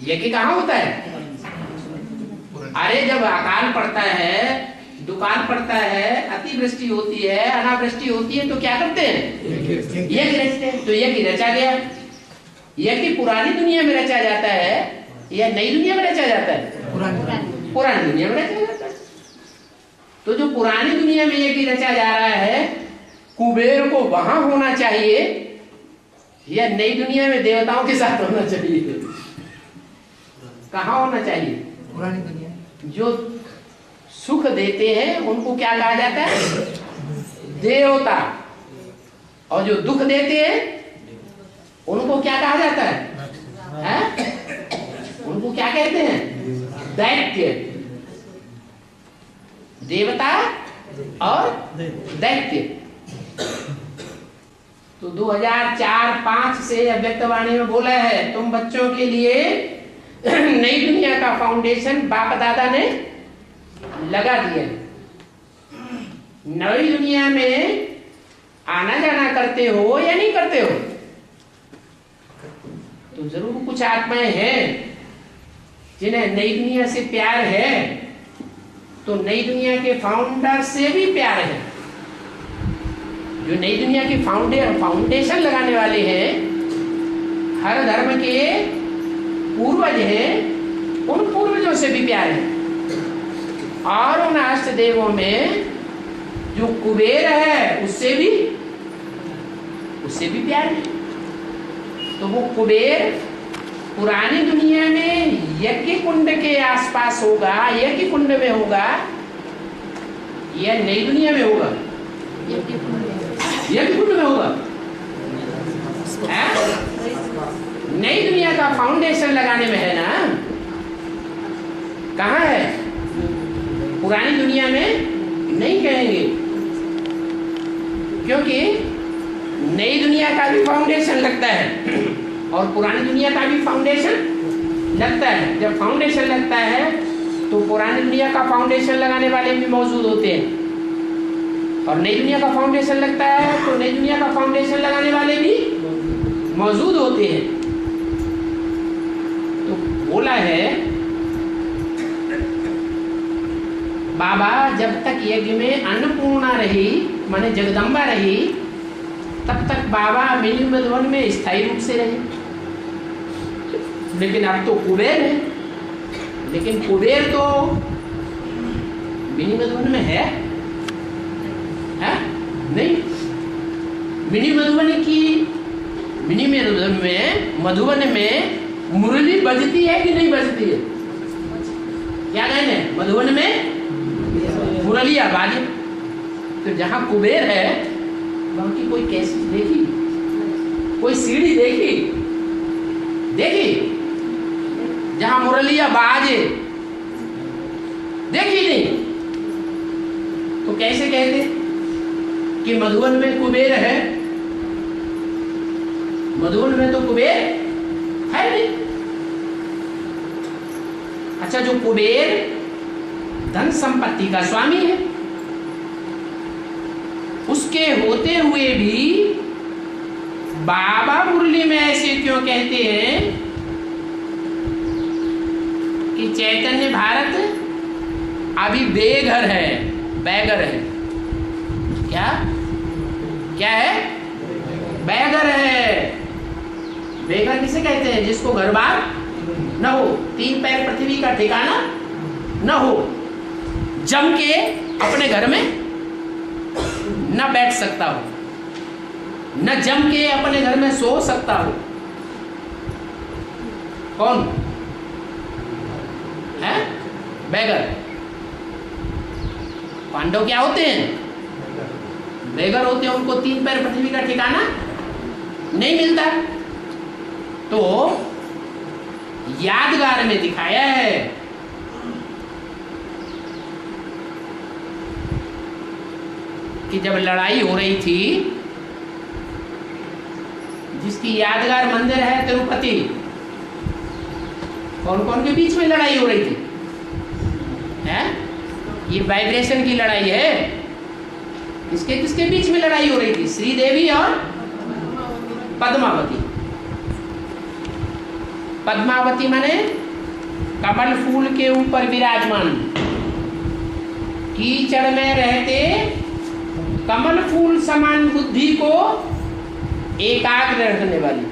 यज्ञ कहाँ होता है? अरे जब अकाल पड़ता है, दुकाल पड़ता है, अतिवृष्टि होती है, अनावृष्टि होती है, तो क्या करते हैं? यज्ञ रचते हैं। तो यज्ञ रचा गया। यज्ञ पुरानी दुनिया में रचा जाता है या नई दुनिया में रचा जाता है? पुरानी दुनिया में रचा जाता है। तो जो पुरानी दुनिया में यज्ञ रचा जा रहा है, कुबेर को वहां होना चाहिए या नई दुनिया में देवताओं के साथ होना चाहिए? कहाँ होना चाहिए? पुरानी दुनिया। जो सुख देते हैं उनको क्या कहा जाता है? देवता। और जो दुख देते हैं उनको क्या कहा जाता है? उनको क्या कहते हैं? दैत्य। देवता और दैत्य। तो 2004-05 से अव्यक्तवाणी में बोला है, तुम बच्चों के लिए नई दुनिया का फाउंडेशन बाप दादा ने लगा दिया। नई दुनिया में आना जाना करते हो या नहीं करते हो? तो जरूर कुछ आत्माएं हैं जिन्हें नई दुनिया से प्यार है, तो नई दुनिया के फाउंडर से भी प्यार है। जो नई दुनिया के फाउंडेशन लगाने वाले हैं, हर धर्म के पूर्वज हैं, उन पूर्वजों से भी प्यार है। और उन अष्ट देवों में जो कुबेर है उससे भी प्यार है। तो वो कुबेर पुरानी दुनिया में यज्ञ कुंड के आसपास होगा, यज्ञ कुंड में होगा या नई दुनिया में होगा? यज्ञ कुंड में होगा। नई दुनिया का फाउंडेशन लगाने में है ना। कहाँ है? पुरानी दुनिया में नहीं कहेंगे, क्योंकि नई दुनिया का भी फाउंडेशन लगता है और पुरानी दुनिया का भी फाउंडेशन लगता है। जब फाउंडेशन लगता है तो पुरानी दुनिया का फाउंडेशन लगाने वाले भी मौजूद होते हैं, और नई दुनिया का फाउंडेशन लगता है तो नई दुनिया का फाउंडेशन लगाने वाले भी मौजूद होते हैं। तो बोला है बाबा जब तक यज्ञ में अन्नपूर्णा रही, माने जगदम्बा रही, तब तक बाबा मिनी मधुवन में स्थायी रूप से रहे। लेकिन अब तो कुबेर है, लेकिन कुबेर तो मिनी मधुवन में है? नहीं। मिनी मधुवन में मुरली बजती है कि नहीं बजती है? क्या कहने? मधुवन में मुरलिया बाजे। तो जहां कुबेर है वहां की कोई कैसेट देखी, कोई सीढ़ी देखी जहां मुरलिया बाजे? देखी नहीं। तो कैसे कहते कि मधुवन में कुबेर है? मधुवन में तो कुबेर है नहीं। अच्छा, जो कुबेर धन संपत्ति का स्वामी है, उसके होते हुए भी बाबा मुरली में ऐसे क्यों कहते हैं कि चैतन्य भारत अभी बेघर है, बैगर है? क्या क्या है? बैगर है। बेघर किसे कहते हैं? जिसको घर बार न हो, 3 पैर पृथ्वी का ठिकाना न हो, जम के अपने घर में न बैठ सकता हो, न जम के अपने घर में सो सकता हो। कौन है बेगर? पांडव क्या होते हैं? बेगर होते हैं। उनको 3 पैर पृथ्वी का ठिकाना नहीं मिलता। तो यादगार में दिखाया है कि जब लड़ाई हो रही थी, जिसकी यादगार मंदिर है तिरुपति, कौन कौन के बीच में लड़ाई हो रही थी? है? ये वाइब्रेशन की लड़ाई है। किसके किसके बीच में लड़ाई हो रही थी? श्रीदेवी और पद्मावती। पद्मावती माने कमल फूल के ऊपर विराजमान, कीचड़ में रहते कमल फूल समान बुद्धि को एकाग्र रखने वाली।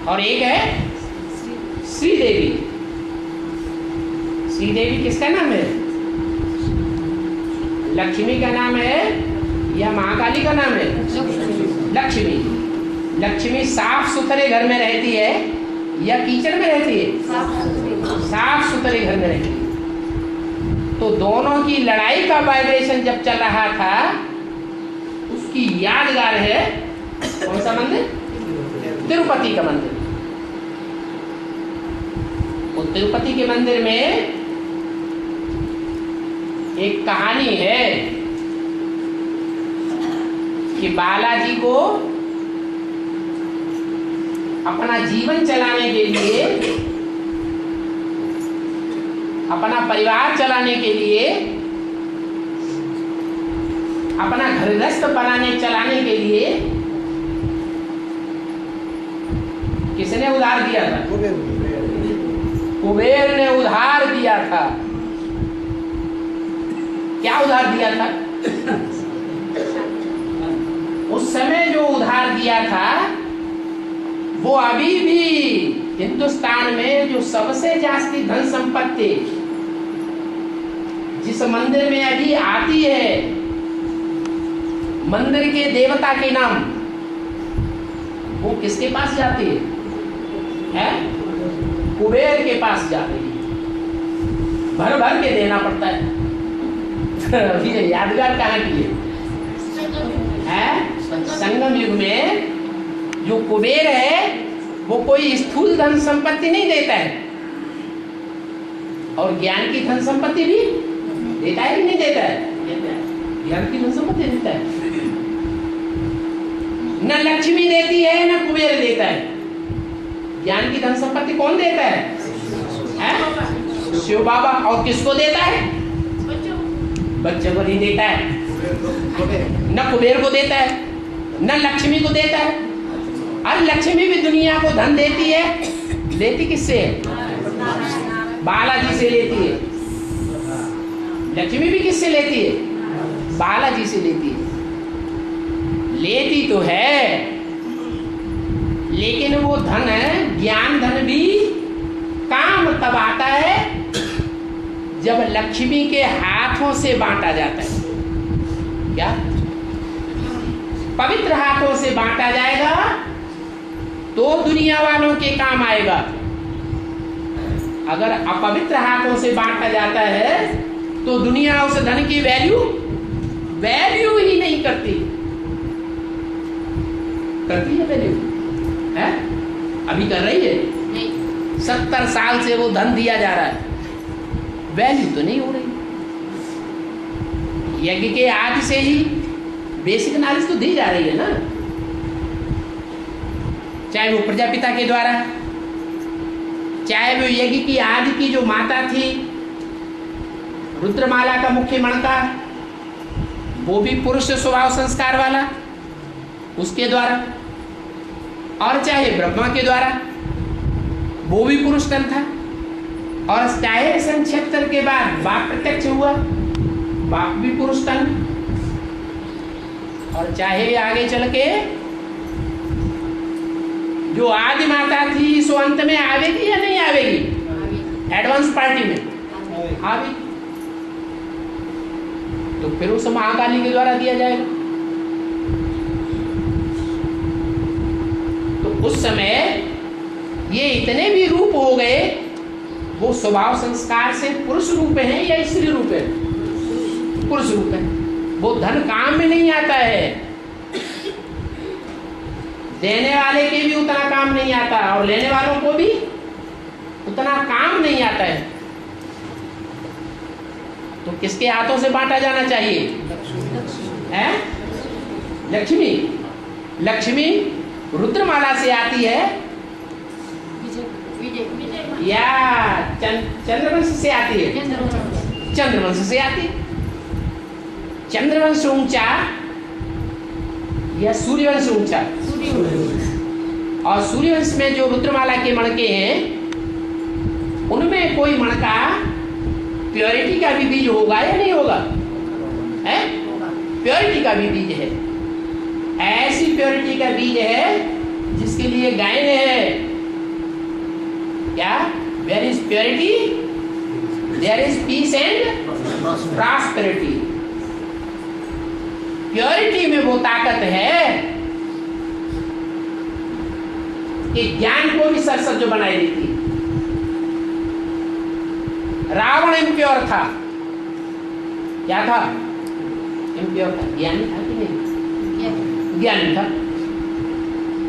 और एक है श्रीदेवी। श्रीदेवी किसका नाम है? लक्ष्मी का नाम है या महाकाली का नाम है? लक्ष्मी। लक्ष्मी साफ सुथरे घर में रहती है या कीचड़ में रहती है? साफ सुथरे घर में रहती है। तो दोनों की लड़ाई का वाइब्रेशन जब चल रहा था, उसकी यादगार है कौन सा मंदिर? तिरुपति का मंदिर। वो तिरुपति के मंदिर में एक कहानी है कि बालाजी को अपना जीवन चलाने के लिए, अपना परिवार चलाने के लिए, अपना घर गृहस्थ चलाने के लिए किसने उधार दिया था? कुबेर ने उधार दिया था। क्या उधार दिया था? उस समय जो उधार दिया था, वो अभी भी हिंदुस्तान में जो सबसे जास्ती धन संपत्ति जिस मंदिर में अभी आती है, मंदिर के देवता के नाम, वो किसके पास जाती है? कुबेर के पास जाती है। भर भर के देना पड़ता है। ये यादगार कहाँ की है? संगम युग में जो कुबेर है, वो कोई स्थूल धन संपत्ति नहीं देता है, और ज्ञान की धन संपत्ति भी देता है कि नहीं देता है? ज्ञान की धन संपत्ति देता है। न लक्ष्मी देती है, न कुबेर देता है। ज्ञान की धन संपत्ति कौन देता है? शिव बाबा। और किसको देता है? बच्चों को नहीं देता है। न कुबेर को देता है, न लक्ष्मी को देता है। और लक्ष्मी भी दुनिया को धन देती है। लेती किससे है? बालाजी से लेती है। लक्ष्मी भी किससे लेती है? बालाजी से लेती है। लेती तो है, लेकिन वो धन है, ज्ञान धन भी काम तब आता है जब लक्ष्मी के हाथों से बांटा जाता है। क्या? पवित्र हाथों से बांटा जाएगा तो दुनिया वालों के काम आएगा। अगर अपवित्र हाथों से बांटा जाता है तो दुनिया उस धन की वैल्यू ही नहीं करती है वैल्यू? है? अभी कर रही है? 70 साल से वो धन दिया जा रहा है, वैल्यू तो नहीं हो रही। यज्ञ के आदि से ही बेसिक नॉलेज तो दी जा रही है ना, चाहे वो प्रजापिता के द्वारा, चाहे वो यज्ञ की आदि की जो माता थी, रुद्रमाला का मुख्य मणका, वो भी पुरुष स्वभाव संस्कार वाला उसके द्वारा, और चाहे ब्रह्मा के द्वारा वो भी पुरुष तन था, और चाहे सन 76 के बाद बाप प्रत्यक्ष हुआ, बाप भी पुरुष तन, और चाहे आगे चल के जो आदि माता थी सो अंत में आवेगी या नहीं आवेगी, एडवांस पार्टी में आवेगी, तो फिर उस महाकाली के द्वारा दिया जाएगा। तो उस समय ये इतने भी रूप हो गए, वो स्वभाव संस्कार से पुरुष रूप है या स्त्री रूप है? पुरुष रूप है। वो धन काम में नहीं आता है, देने वाले के भी उतना काम नहीं आता और लेने वालों को भी उतना काम नहीं आता है। तो किसके हाथों से बांटा जाना चाहिए? है लक्ष्मी। लक्ष्मी रुद्रमाला से आती है या चंद्रवंश से आती है? चंद्रवंश से आती है। चंद्रवंश ऊंचा या सूर्यवंश ऊंचा? और सूर्यवंश में जो रुद्रमाला के मणके हैं, उनमें कोई मणका प्योरिटी का भी बीज होगा या नहीं होगा? है प्योरिटी का भी बीज है। ऐसी प्योरिटी का बीज है जिसके लिए गायन है क्या? Where is purity there is peace and prosperity. Purity में वो ताकत है कि ज्ञान को भी सरसब्ज बनाई देती। रावण इम्प्योर था, क्या था? इम्प्योर था। ज्ञानी था कि नहीं? ज्ञानी था।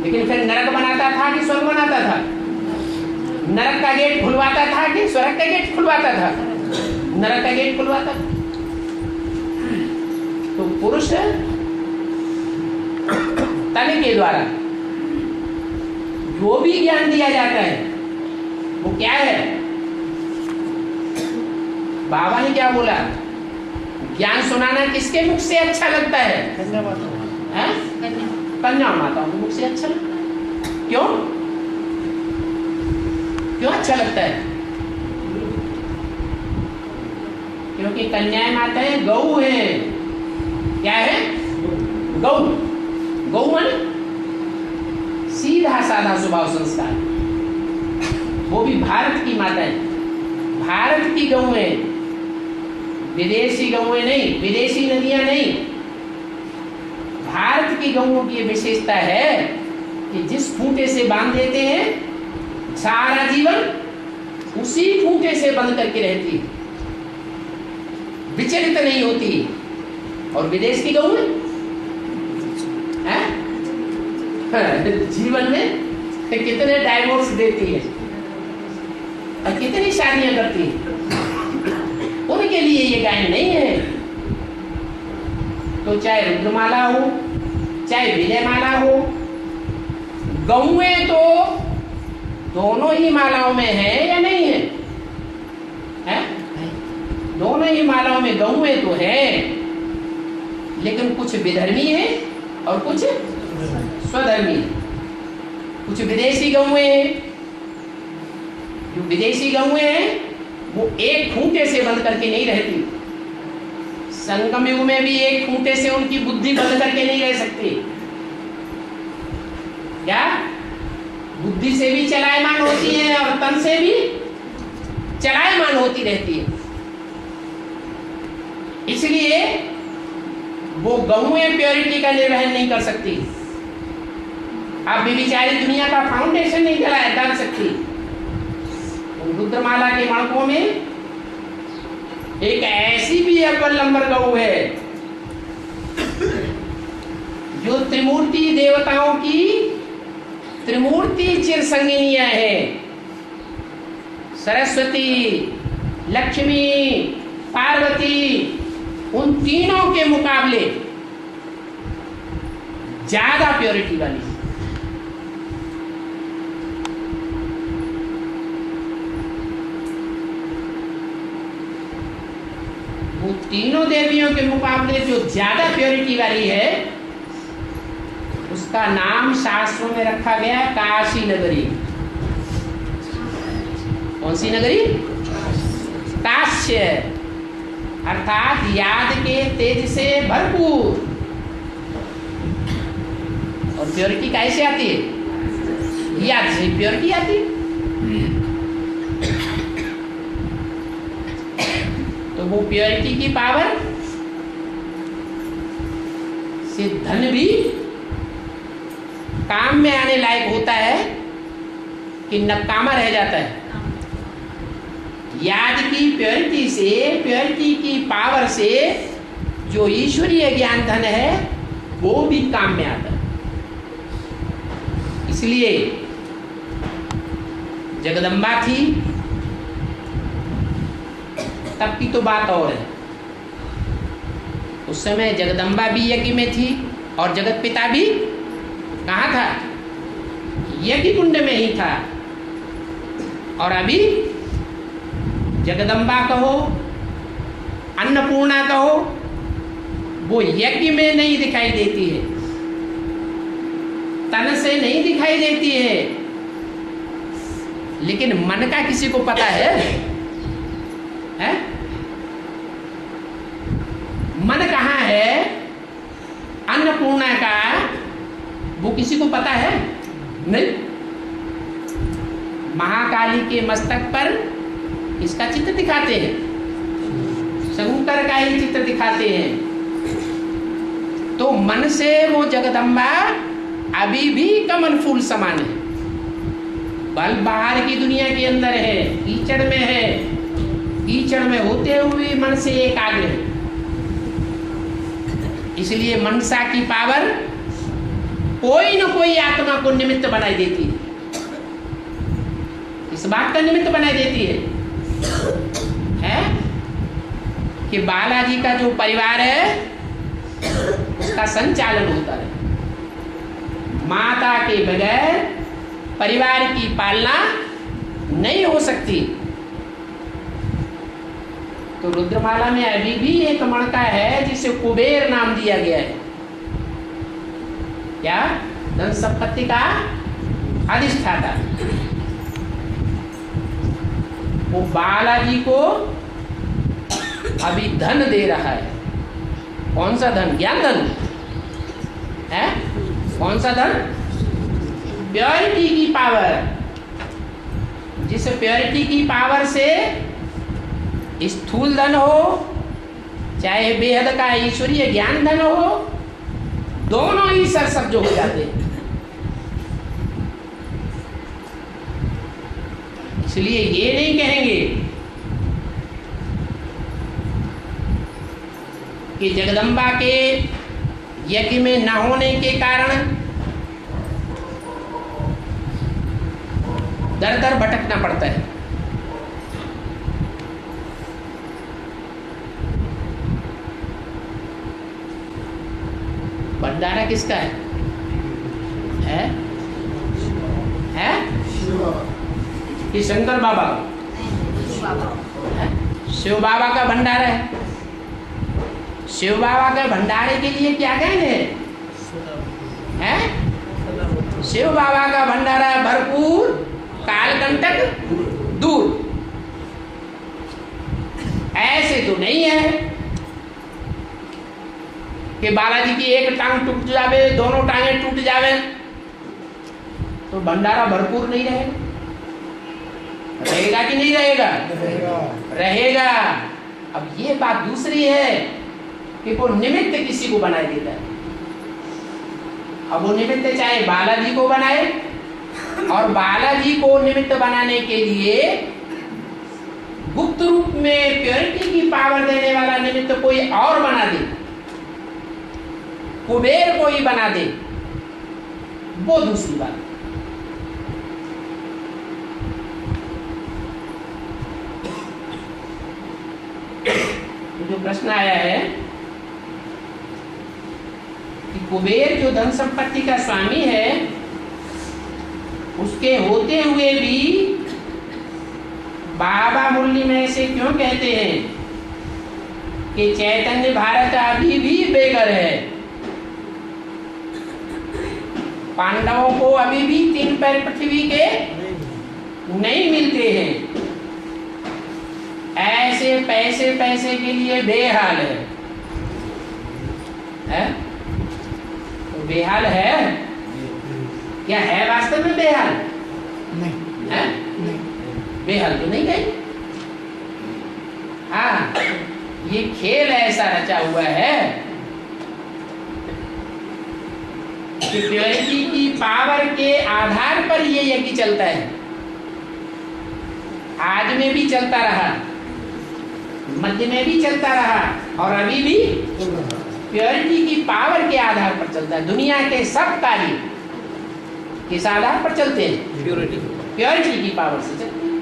लेकिन फिर नरक बनाता था कि स्वर्ग बनाता था? नरक का गेट खुलवाता था कि स्वर्ग का गेट खुलवाता था? नरक का गेट खुलवाता था। तो पुरुष तन के द्वारा जो भी ज्ञान दिया जाता है वो क्या है? बाबा ने क्या बोला? ज्ञान सुनाना किसके मुख से अच्छा लगता है? कन्या माताओं के मुख से अच्छा लगता है। क्यों? क्यों अच्छा लगता है? क्योंकि कन्याएं माताएं गौ है। क्या है? गौ। गौ माने सीधा साधा स्वभाव संस्कार। वो भी भारत की माताएं, भारत की गौएं, विदेशी गौएं नहीं, विदेशी नदियां नहीं। भारत की गौओं की विशेषता है कि जिस खूंटे से बांध देते हैं सारा जीवन उसी खूंटे से बंध करके रहती, विचलित नहीं होती। और विदेश की गऊ जीवन में कितने डाइवोर्स देती है और कितनी शादियां करती है, उनके लिए ये गायन नहीं है। तो चाहे रुद्रमाला हो चाहे विजयमाला हो, गौएं तो दोनों ही मालाओं में है या नहीं है? है? दोनों ही मालाओं में गौएं तो है, लेकिन कुछ विधर्मी है और कुछ स्वधर्मी है। कुछ विदेशी गौएं हैं। जो विदेशी गौएं हैं वो एक खूंटे से बंध करके नहीं रहती। संगम युग में भी एक खूंटे से उनकी बुद्धि बंध करके नहीं रह सकती। क्या? बुद्धि से भी चलायमान होती है और तन से भी चलायमान होती रहती है। इसलिए वो गौएं प्योरिटी का निर्वहन नहीं कर सकती। अब भी बेचारी दुनिया का फाउंडेशन नहीं डाल सकती। रुद्रमाला के मणकों में एक ऐसी भी अव्वल नंबर गौ है जो त्रिमूर्ति देवताओं की त्रिमूर्ति चिरसंगिनियां है। सरस्वती, लक्ष्मी, पार्वती, उन तीनों के मुकाबले ज्यादा प्योरिटी वाली। वो तीनों देवियों के मुकाबले जो ज्यादा प्योरिटी वाली है उसका नाम शास्त्रों में रखा गया काशी नगरी। कौन सी नगरी? काश्य, अर्थात याद के तेज से भरपूर। और प्योरिटी कैसे आती है? याद से प्योरिटी आती है। तो वो प्योरिटी की पावर से धन भी काम में आने लायक होता है कि नकामा रह जाता है। याद की प्योरिटी से, प्योरिटी की पावर से जो ईश्वरीय ज्ञान धन है वो भी काम में आता है। इसलिए जगदम्बा थी तब की तो बात और है। उस समय जगदम्बा भी यज्ञ में थी और जगत पिता भी कहाँ था? यज्ञ कुंड में ही था। और अभी जगदम्बा कहो, अन्नपूर्णा कहो, वो यज्ञ में नहीं दिखाई देती है, तन से नहीं दिखाई देती है, लेकिन मन का किसी को पता है? मन कहाँ है अन्नपूर्णा का? वो किसी को पता है? नहीं। महाकाली के मस्तक पर इसका चित्र दिखाते हैं, शंकर का ही चित्र दिखाते हैं। तो मन से वो जगदम्बा अभी भी कमल फूल समान है। बल बाहर की दुनिया के अंदर है, कीचड़ में है, कीचड़ में होते हुए मन से एकाग्र है। इसलिए मनसा की पावर कोई न कोई आत्मा को निमित्त बनाई देती है। इस बात का निमित्त बनाई देती है कि बालाजी का जो परिवार है उसका संचालन होता है। माता के बगैर परिवार की पालना नहीं हो सकती। तो रुद्रमाला में अभी भी एक मणका है जिसे कुबेर नाम दिया गया है। क्या? धन संपत्ति का अधिष्ठाता। वो बालाजी को अभी धन दे रहा है। कौन सा धन? ज्ञान धन है। कौन सा धन? प्योरिटी की पावर। जिस प्योरिटी की पावर से स्थूल धन हो चाहे बेहद का ईश्वरीय ज्ञान धन हो, दोनों ही सरसब्ज हो जाते हैं। इसलिए ये नहीं कहेंगे कि जगदम्बा के यज्ञ में न होने के कारण दर दर भटकना पड़ता है। भंडारा किसका है? है? कि शंकर बाबा? शिव बाबा का भंडारा है। शिव बाबा के भंडारे के लिए क्या कहने हैं? शिव बाबा का भंडारा भरपूर, कालकंटक दूर। ऐसे तो नहीं है कि बालाजी की एक टांग टूट जावे, दोनों टांगे टूट जावे तो भंडारा भरपूर नहीं रहेगा। रहेगा कि नहीं रहेगा? रहेगा। अब ये बात दूसरी है कि वो निमित्त किसी को बनाए देता है। अब वो निमित्त चाहे बालाजी को बनाए, और बालाजी को निमित्त बनाने के लिए गुप्त रूप में प्योरिटी की पावर देने वाला निमित्त कोई और बना दे, कुबेर को ही बना दे, वो दूसरी बात। तो जो प्रश्न आया है कि कुबेर जो धन संपत्ति का स्वामी है, उसके होते हुए भी बाबा मुरली में ऐसे क्यों कहते हैं कि चैतन्य भारत अभी भी बेघर है। पांडवों को अभी भी 3 पैर पृथ्वी के नहीं मिलते हैं। ऐसे पैसे पैसे के लिए बेहाल है? तो बेहाल है क्या? है वास्तव में बेहाल? नहीं है? नहीं। बेहाल तो नहीं गई। हाँ, ये खेल ऐसा रचा हुआ है कि प्योरिटी की पावर के आधार पर ये यज्ञ चलता है। आज में भी चलता रहा, मध्य में भी चलता रहा और अभी भी प्योरिटी की पावर के आधार पर चलता है। दुनिया के सब कार्य किस आधार पर चलते हैं? प्योरिटी की पावर से चलते हैं।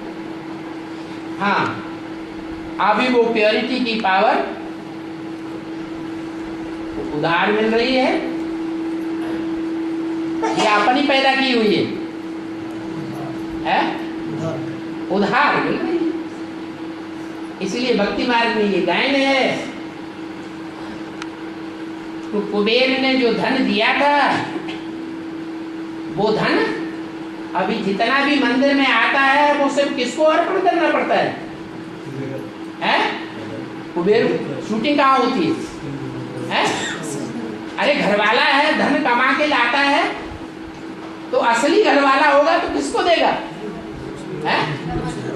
हाँ, अभी वो प्योरिटी की पावर उधार मिल रही है या अपनी पैदा की हुई है? उधार मिल रही है। इसलिए भक्ति मार्ग में ये गायन है, तो कुबेर ने जो धन दिया था वो धन अभी जितना भी मंदिर में आता है वो सब किसको अर्पण करना पड़ता है? कुबेर शूटिंग कहाँ होती है? अरे घरवाला है, धन कमा के लाता है, तो असली घरवाला होगा तो किसको देगा?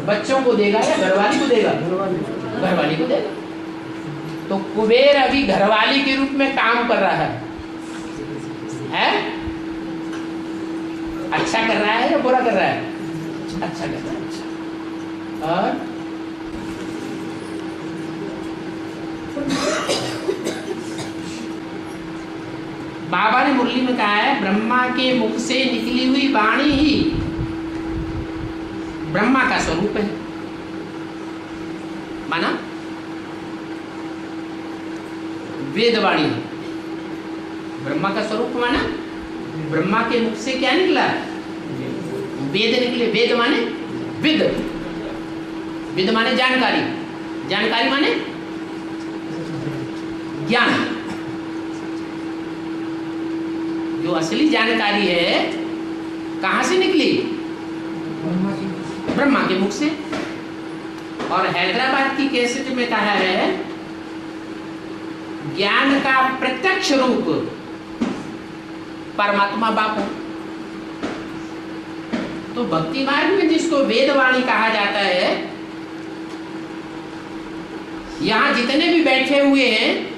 बच्चों को देगा या घरवाली को देगा? घरवाली को देगा। तो कुबेर अभी घरवाली के रूप में काम कर रहा है? अच्छा कर रहा है या बुरा कर रहा है? अच्छा कर रहा है। और बाबा ने मुरली में कहा है, ब्रह्मा के मुख से निकली हुई वाणी ही ब्रह्मा का स्वरूप है। माना वेदवाणी ब्रह्मा का स्वरूप माना। ब्रह्मा के मुख से क्या निकला? वेद निकले। वेद माने विद, विद माने जानकारी, जानकारी माने ज्ञान। जो असली जानकारी है कहां से निकली? ब्रह्मा के मुख से। और हैदराबाद की कैसेट में कहा है, ज्ञान का प्रत्यक्ष रूप परमात्मा बाप है। तो भक्ति मार्ग में जिसको वेदवाणी कहा जाता है, यहां जितने भी बैठे हुए हैं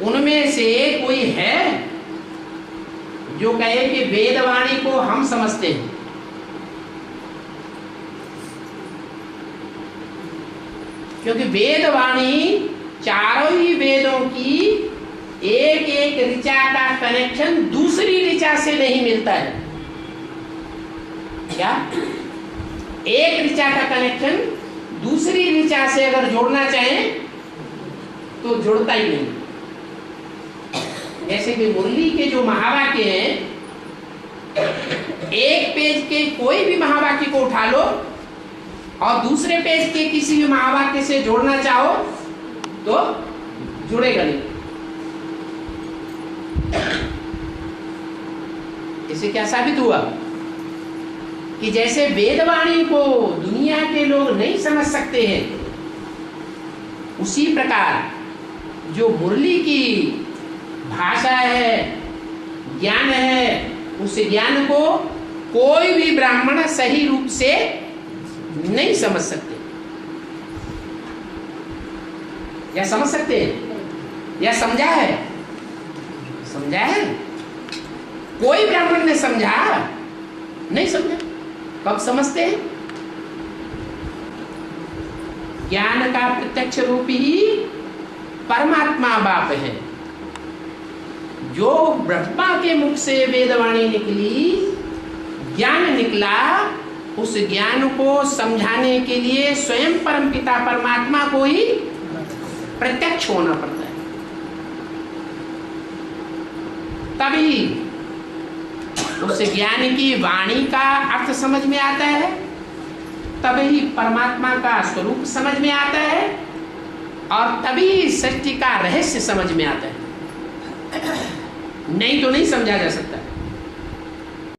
उनमें से कोई है जो कहे कि वेदवाणी को हम समझते हैं? क्योंकि वेदवाणी चारों ही वेदों की एक एक ऋचा का कनेक्शन दूसरी ऋचा से नहीं मिलता है। क्या? एक ऋचा का कनेक्शन दूसरी ऋचा से अगर जोड़ना चाहें तो जुड़ता ही नहीं। जैसे कि मुरली के जो महावाक्य हैं, एक पेज के कोई भी महावाक्य को उठा लो और दूसरे पेज के किसी भी महावाक्य से जोड़ना चाहो तो जुड़ेगा नहीं। इससे क्या साबित हुआ कि जैसे वेदवाणी को दुनिया के लोग नहीं समझ सकते हैं, उसी प्रकार जो मुरली की भाषा है, ज्ञान है, उस ज्ञान को कोई भी ब्राह्मण सही रूप से नहीं समझ सकते। या समझ सकते हैं? या समझा है? समझा है? कोई ब्राह्मण ने समझा? नहीं समझा। कब समझते हैं? ज्ञान का प्रत्यक्ष रूप ही परमात्मा बाप है। जो ब्रह्मा के मुख से वेदवाणी निकली, ज्ञान निकला, उस ज्ञान को समझाने के लिए स्वयं परमपिता परमात्मा को ही प्रत्यक्ष होना पड़ता है। तभी उस ज्ञान की वाणी का अर्थ समझ में आता है, तभी परमात्मा का स्वरूप समझ में आता है, और तभी सृष्टि का रहस्य समझ में आता है, नहीं तो नहीं समझा जा सकता।